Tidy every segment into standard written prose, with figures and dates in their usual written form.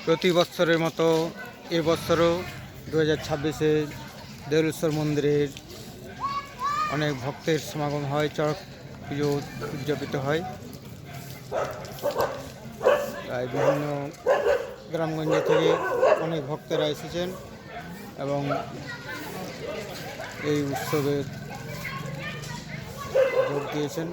প্রতি বছরের মতো এবছরও 2026-এ দেউলেশ্বর মন্দিরের অনেক ভক্তের সমাগম হয়, চড়ক পুজো উদযাপিত হয়। তাই বিভিন্ন গ্রামগঞ্জ থেকে অনেক ভক্তরা এসেছেন এবং এই উৎসবে যোগ দিয়েছেন।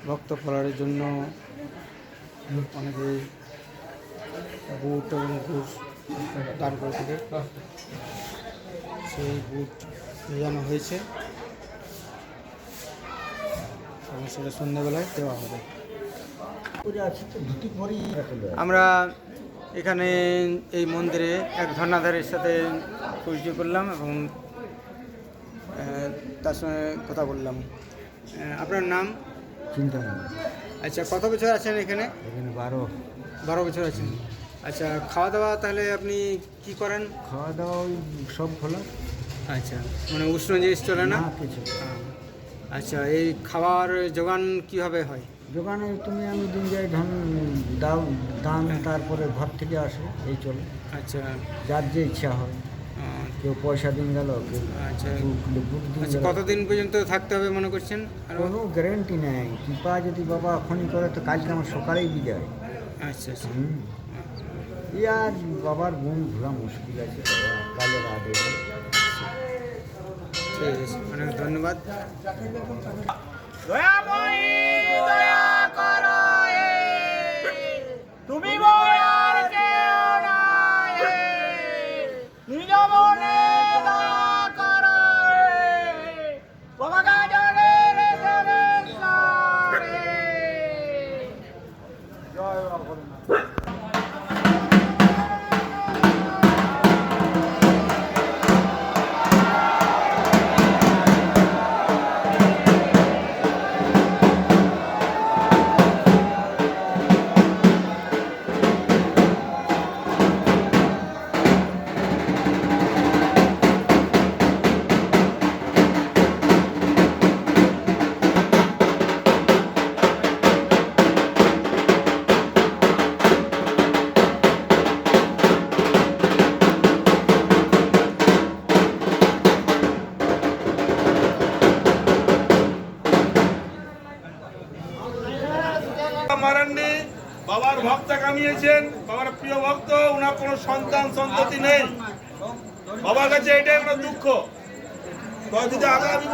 ভক্ত ফলারের জন্য অনেকে বুট এবং ঘুষ দান করে থাকে, সেই বুট ভেজানো হয়েছে এবং সেটা সন্ধ্যাবেলায় দেওয়া হবে। আমরা এখানে এই মন্দিরে এক ধর্ণাধারীর সাথে পরিচয় করলাম এবং তার সঙ্গে কথা বললাম। আপনার নাম? চিন্তা। আচ্ছা, কত বছর আছেন এখানে? এখানে 12 বছর আছেন। আচ্ছা, খাওয়া দাওয়া তাহলে আপনি কি করেন? খাওয়া দাওয়া সব খোলা। আচ্ছা, মানে উষ্ণ জিনিস চলে না কিছু? আচ্ছা, এই খাবার জোগান কিভাবে হয়? দোকানে আমি দিন যাই, দাম তারপরে ঘর থেকে আসে, এই চলে। আচ্ছা, যার যে ইচ্ছা হয়, কেউ পয়সা দিন গেল, কেউ আচ্ছা। বুট দিন আচ্ছা, গেল। কতদিন পর্যন্ত থাকতে হবে মনে করছেন? কোনো গ্যারেন্টি নেই, কৃপা যদি বাবা এখনই করে তো কাজটা আমার সকালেই বিদায়। আচ্ছা আচ্ছা। আর বাবার গুণ ভোলা মুশকিল আছে বাবা, কালের আগে। ঠিক আছে, অনেক ধন্যবাদ। তুমি আর কেউ নাই, নিজ মনে দয়া করো, বাবা গাজনের জনেশ্বরে। জয় বাবা। মারান্ডি বাবার ভক্ত কামিয়েছেন, বাবার প্রিয় ভক্ত, ওনার কোনো সন্তান সন্ততি নেই। বাবার কাছে এটাই ওনার দুঃখ। যদি আগামী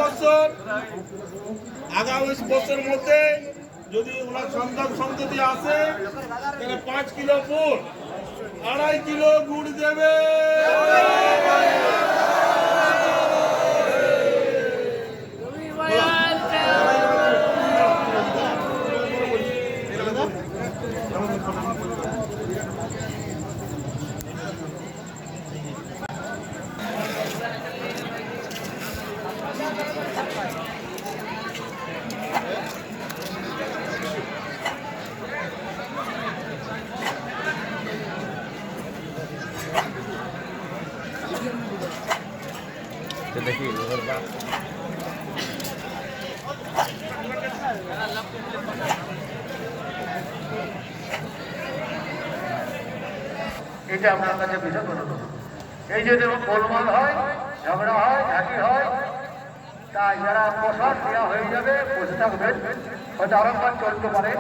বছরের মধ্যে যদি ওনার সন্তান সন্ততি আসে, তাহলে 5 কিলো ফুল, 2.5 কিলো গুড় দেবে। দেখি এটা আপনার কাছে বিষয় করুন। এই যে দেখুন গোলমাল হয়, ঝগড়া হয়, ঝাঁকি হয়, তাই যারা প্রসাদ দেওয়া হয়ে যাবে বসে থাকবেন, হয়তো আরম্ভ চলতে পারে।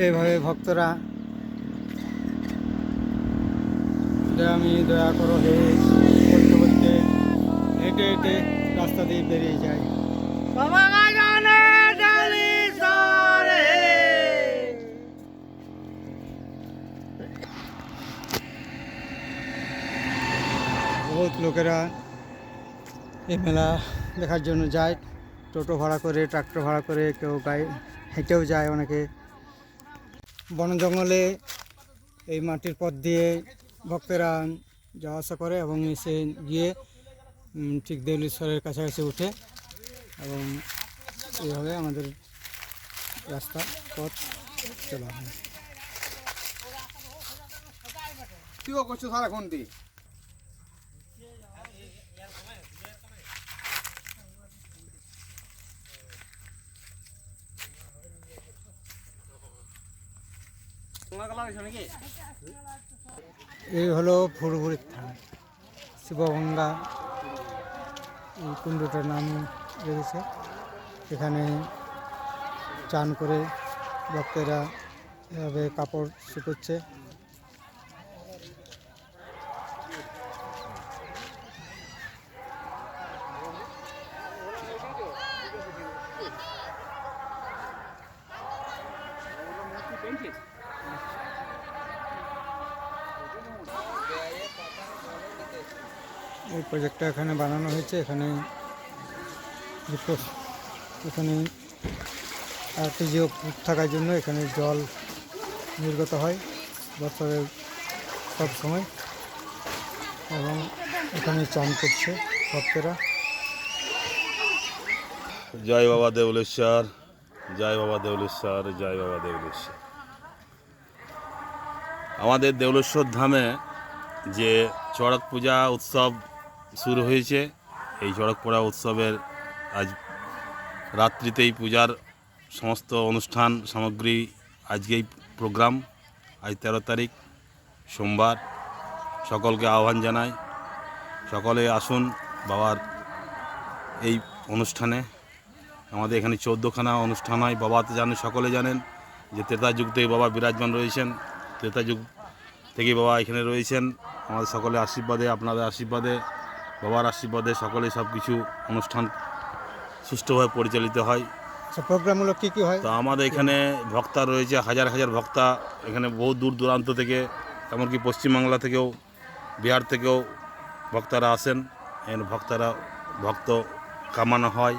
এইভাবে ভক্তরা আমি দয়া করো হে বলতে বলতে হেঁটে হেঁটে রাস্তা দিয়ে বেরিয়ে যায়। বহুত লোকেরা এই মেলা দেখার জন্য যায়, টোটো ভাড়া করে, ট্রাক্টর ভাড়া করে, কেউ গায়ে হেঁটেও যায়। অনেকে বন জঙ্গলে এই মাটির পথ দিয়ে ভক্তরা যাওয়া আসা করে এবং এসে গিয়ে ঠিক দেউলেশ্বরের কাছাকাছি উঠে এবং এইভাবে আমাদের রাস্তা পথ চলা হয়। তুইও করছো সারাক্ষণ তুই এই হলো ভুরভুরির থান, শিবগঙ্গা এই কুণ্ডটার নাম রেখেছে। এখানে চান করে ভক্তেরা এভাবে কাপড় শুকোচ্ছে। এই প্রজেক্টটা এখানে বানানো হয়েছে। এখানে এখানে আরটিজিও থাকার জন্য এখানে জল নির্গত হয় বছরের সব সময় এবং এখানে চান করছে ভক্তরা। জয় বাবা দেউলেশ্বর, জয় বাবা দেউলেশ্বর, জয় বাবা দেউলেশ্বর। আমাদের দেউলেশ্বর ধামে যে চড়ক পূজা উৎসব শুরু হয়েছে, এই চড়ক পূজা উৎসবের আজ রাত্রিতেই পূজার সমস্ত অনুষ্ঠান সামগ্রী, আজকেই প্রোগ্রাম, আজ 13 তারিখ সোমবার। সকলকে আহ্বান জানাই, সকলে আসুন বাবার এই অনুষ্ঠানে। আমাদের এখানে 14খানা অনুষ্ঠান হয়। বাবা তো জানেন, সকলে জানেন যে ত্রেতা যুগ থেকে বাবা বিরাজমান রয়েছেন, ত্রেতা যুগ থেকে বাবা এখানে রয়েছেন। আমাদের সকলের আশীর্বাদে, আপনাদের আশীর্বাদে, বাবার আশীর্বাদে সকলে সব কিছু অনুষ্ঠান সুষ্ঠুভাবে পরিচালিত হয়। প্রোগ্রামগুলো কী কী হয়? তো আমাদের এখানে ভক্তা রয়েছে, হাজার হাজার ভক্তা। এখানে বহু দূর দূরান্ত থেকে, এমনকি পশ্চিমবাংলা থেকেও, বিহার থেকেও ভক্তারা আসেন। এখানে ভক্ত কামানো হয়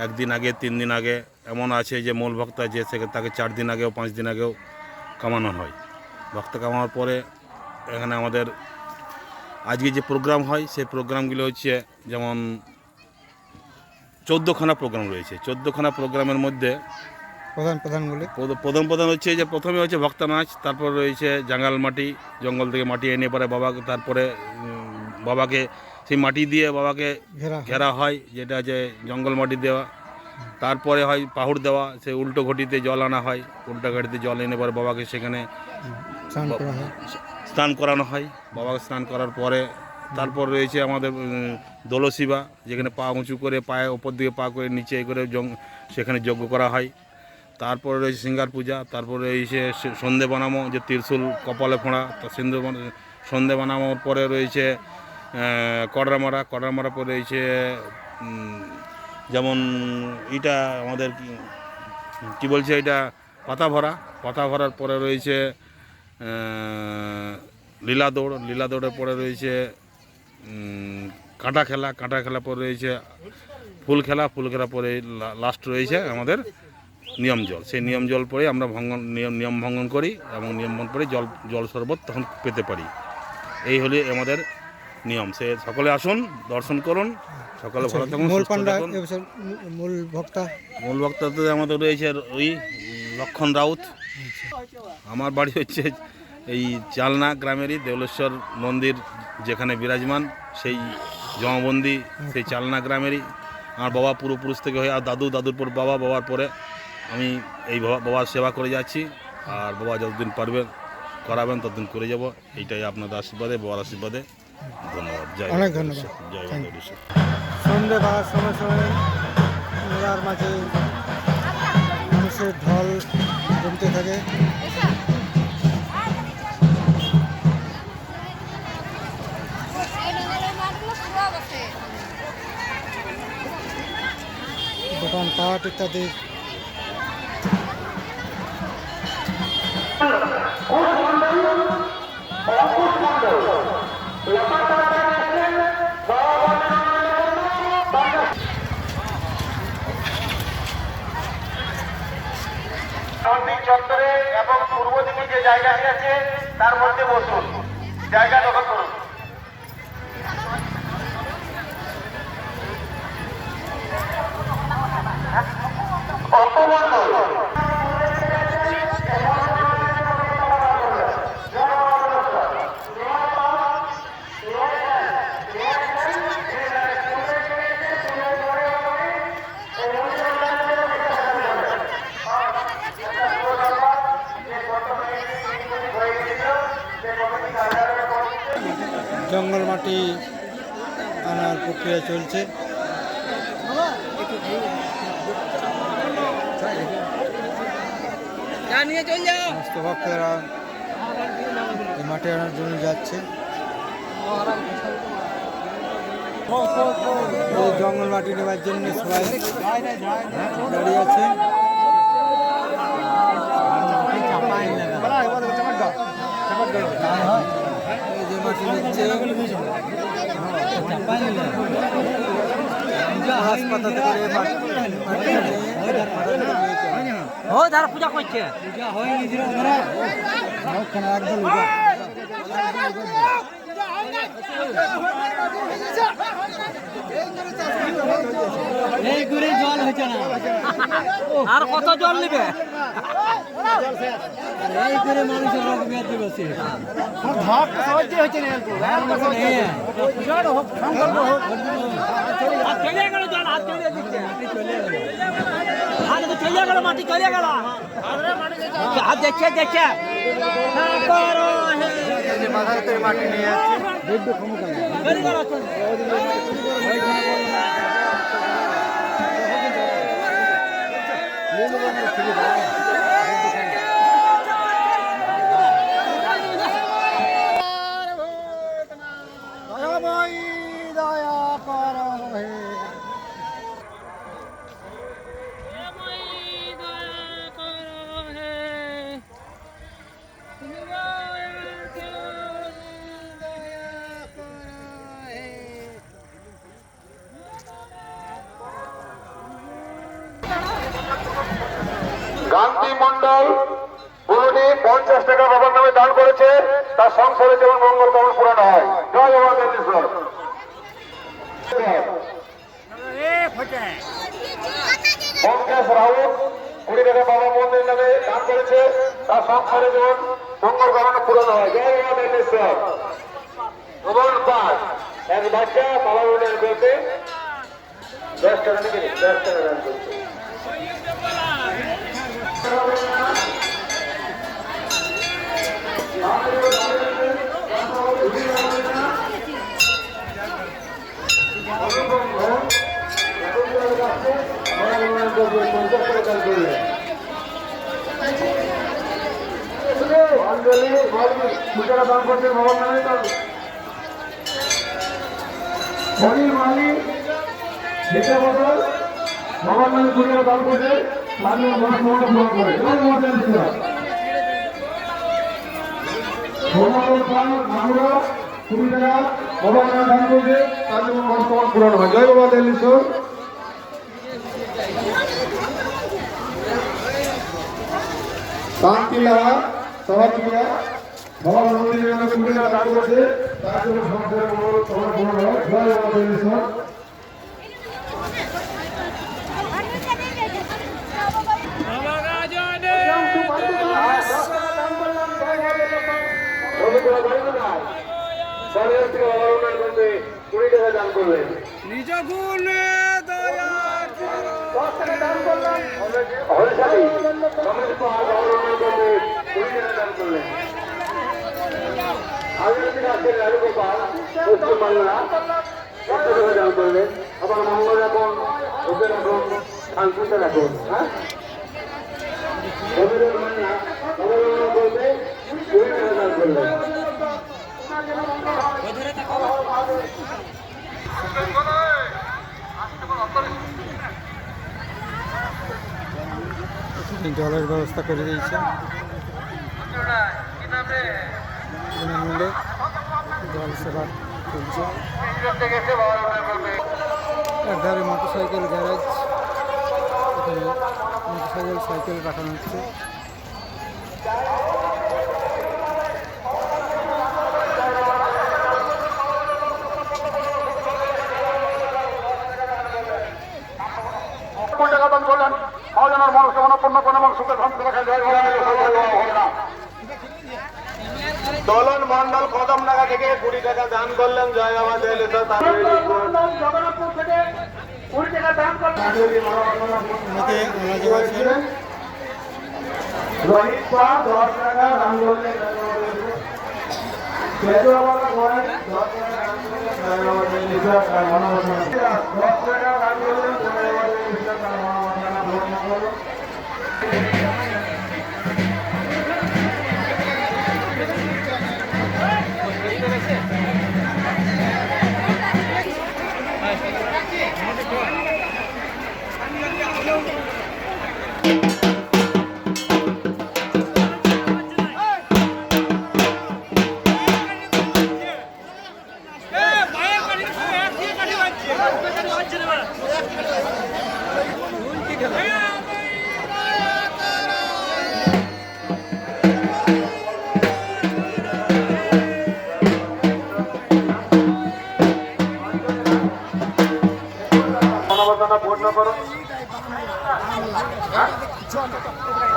একদিন আগে, 3 দিন আগে। এমন আছে যে মূল ভক্ত যে তাকে 4 দিন আগেও 5 দিন আগেও কামানো হয়। ভক্ত কামানোর পরে এখানে আমাদের আজকে যে প্রোগ্রাম হয় সেই প্রোগ্রামগুলো হচ্ছে যেমন 14খানা প্রোগ্রাম রয়েছে। 14খানা প্রোগ্রামের মধ্যে প্রধানগুলি প্রধান হচ্ছে যে প্রথমে হচ্ছে ভক্তা নাচ, তারপর রয়েছে জাঙ্গাল মাটি, জঙ্গল থেকে মাটি এনে পরে বাবাকে, তারপরে বাবাকে সেই মাটি দিয়ে বাবাকে ঘেরা হয়, যেটা যে জঙ্গল মাটি দেওয়া। তারপরে হয় পাহুড় দেওয়া, সেই উল্টো ঘটিতে জল আনা হয়, উল্টো ঘটিতে জল এনে পরে বাবাকে সেখানে স্নান করানো হয়। বাবাকে স্নান করার পরে তারপর রয়েছে আমাদের দোলসিবা, যেখানে পা উঁচু করে, পায়ে ওপর দিকে পা করে নিচে করে সেখানে যজ্ঞ করা হয়। তারপরে রয়েছে সিঙ্গার পূজা, তারপরে রয়েছে সন্ধে বানামো, যে ত্রিশূল কপালে ফোঁড়া, সন্ধে বানানোর পরে রয়েছে কড়া মারা পরে রয়েছে যেমন এটা আমাদের কি বলছে, এটা পাতা ভরার পরে রয়েছে লীলা দৌড়ের পরে রয়েছে কাঁটা খেলা পরে রয়েছে ফুল খেলা পরে লাস্ট রয়েছে আমাদের নিয়ম জল। সেই নিয়ম জল পরে আমরা নিয়ম ভঙ্গন করি এবং নিয়ম ভঙ্গন করে জল শরবত তখন পেতে পারি। এই হলে আমাদের নিয়ম। সে সকলে আসুন, দর্শন করুন, সকলে ভালো থাকুন। মূল ভক্তা তো আমাদের রয়েছে ওই লক্ষণ রাউত। আমার বাড়ি হচ্ছে এই চালনা গ্রামেরই দেউলেশ্বর মন্দির যেখানে বিরাজমান, সেই জমাবন্দি সেই চালনা গ্রামেরই। আমার বাবা পূর্বপুরুষ থেকে হয়ে, আর দাদুর পর বাবার পরে আমি এই বাবার সেবা করে যাচ্ছি। আর বাবা যতদিন পারবেন করাবেন ততদিন করে যাব। এইটাই আপনাদের আশীর্বাদে, বাবার আশীর্বাদে। ধন্যবাদ। অনেক ধন্যবাদ। জয় বাবা দেউলেশ্বর। সন্ধ্যে বা সময় মেলার মাঝে মানুষের ঢল জমতে ঘুরতে থাকে। দোকানপাট ইত্যাদি। মন্দির চত্বরে এবং পূর্ব দিকে যে জায়গাটি আছে তার মধ্যে বসুন, জায়গা দখল করুন। অপমণ্ডল জঙ্গল মাটি আনার প্রক্রিয়া চলছে। সমস্ত ভক্তরা এই মাটি আনার জন্য যাচ্ছে। এই জঙ্গল মাটি নেওয়ার জন্য সবাই দাঁড়িয়ে আছে। এই যে মাটি নিচ্ছে হাসপাতাল থেকে ও যারা পূজা করছে এই করে জল হয়েছে না, আর কত জল নেবে? এই করে মানুষের রোগ ব্যাধি বসে মাটি চলে গেল, হাত দেখছে দেখছে মাটি নিয়ে যাচ্ছে। গান্ধী মন্ডল পুরুনি 50 টাকা বাবার নামে দান করেছে, তার সংসারে যেমন মঙ্গল কামনা পূরণ হয়। জয় বাবা দেবেশ্বর। পঙ্কজ রাউত 20 টাকা বাবা মন্দির নামে দান করেছে, তার সংসারে যেমন মঙ্গল কামনা পূরণ হয়। জয় বাবা দেবেশ্বর। রোবন পাস এক বাচ্চা বাবা মন্দির করতে 10 টাকা থেকে 10 টাকা দান করছে। অনিল মালি যেটা বছর বাবার নামে কুড়ি দান করছে, মাননীয় মহাসভাটা পূরণ করে। আমরা 20 টাকা বাবার নামে দান করছে, তার জন্য মহাসভা পূরণ হয়। জয় বাবা দেবেশ্বর। শান্তিলাহা সভাপিয়া বাবার মন্দিরের নামে 20 টাকা দান করছে, তার জন্য সংসারের মঙ্গল কামনা পূরণ হয়। জয় বাবা দেবেশ্বর। নিজ গুণে দয়া আবার মঙ্গল রাখুন, ওকে রাখুন, শান্তিতে রাখুন। হ্যাঁ জলের ব্যবস্থা করে দিয়েছে বিনামূল্যে জল সেবা চলছে। একধারে মোটরসাইকেল গ্যারেজ, এখানে মোটরসাইকেল সাইকেল রাখানো হচ্ছে। দোলন মন্ডল কদমডাঙ্গা থেকে 20 টাকা দান করলেন, জয় বাবা জয়লিত। জগন্নাথপুর থেকে 20 টাকা দান করলেন রোহিত পাল, 10 টাকা দান করলেন।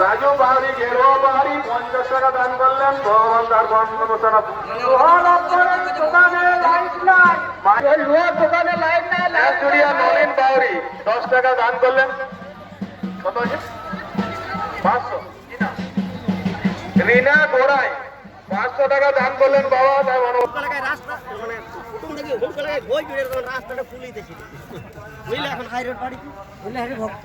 রাজু বাড়ি গেরো বাড়ি 50 টাকা দান করলেন, ভগবান তার বর্ণনা। দোকানে লাইট নাই, মায়ের লোহার দোকানে লাইট নাই, লাইটুরিয়া নলিন বাউরি 10 টাকা দান করলেন। কত আছে? 500। রিনা গোড়াই 500 টাকা দান করলেন বাবা তাই রাস্তা মানে কুটুম দেখি হোম করে বই জুড়ে রাস্তাটা ফুলেই দেখি বুঝলে এখন হাই রোড বাড়ি বুঝলে হাই ভক্ত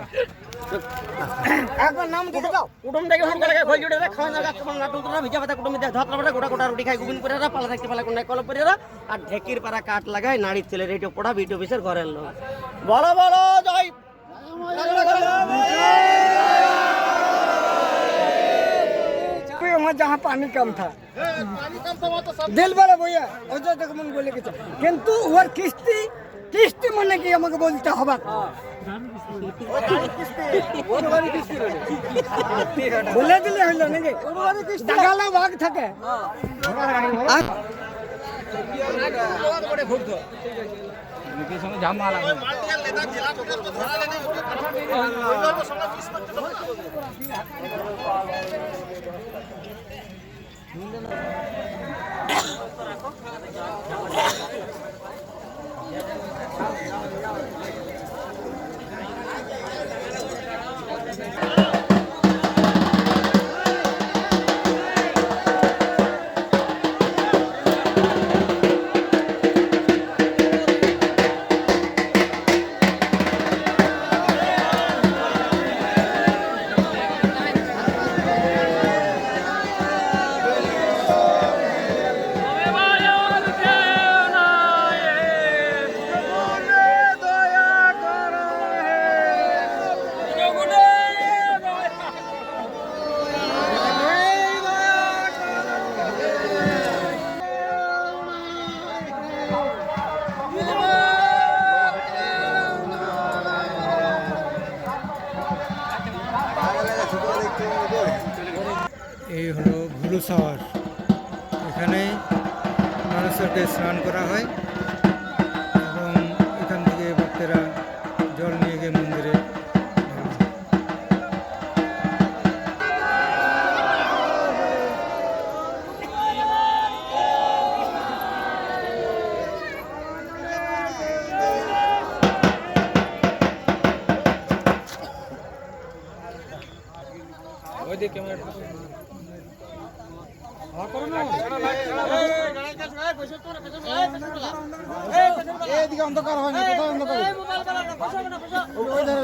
একবার নাম দিয়ে দাও কুটুম দেখি হোম করে বই জুড়ে খাওয়া না কাজ না টুকরা ভিজা পাতা কুটুম দিয়ে ধতরা বড় গোটা গোটা রুটি খাই গুবিন করে পালা থাকতে পালা কোন কলপ করে আর ঢেকির পাড়া কাট লাগায় নাড়ির তেলে রেডিও পড়া ভিডিও অফিসের ঘরের লোক বলো বলো জয় वहाँ जहाँ पानी कम था दिल बड़ा भैया तक मन बोले किंतु वो किस्ती किस्ती मने की हमको बोलते हवा बोले दिले हल्लो नहीं जगाला भाग থাকে এই হলো ভুলু সাওয়ার, এখানে মানুষকে স্নান করা হয় এবং এখান থেকে ভক্তেরা জল নিয়ে গিয়ে মন্দিরে এদিকে অন্ধকার হয় না, কোথায় অন্ধকার ওই ধারে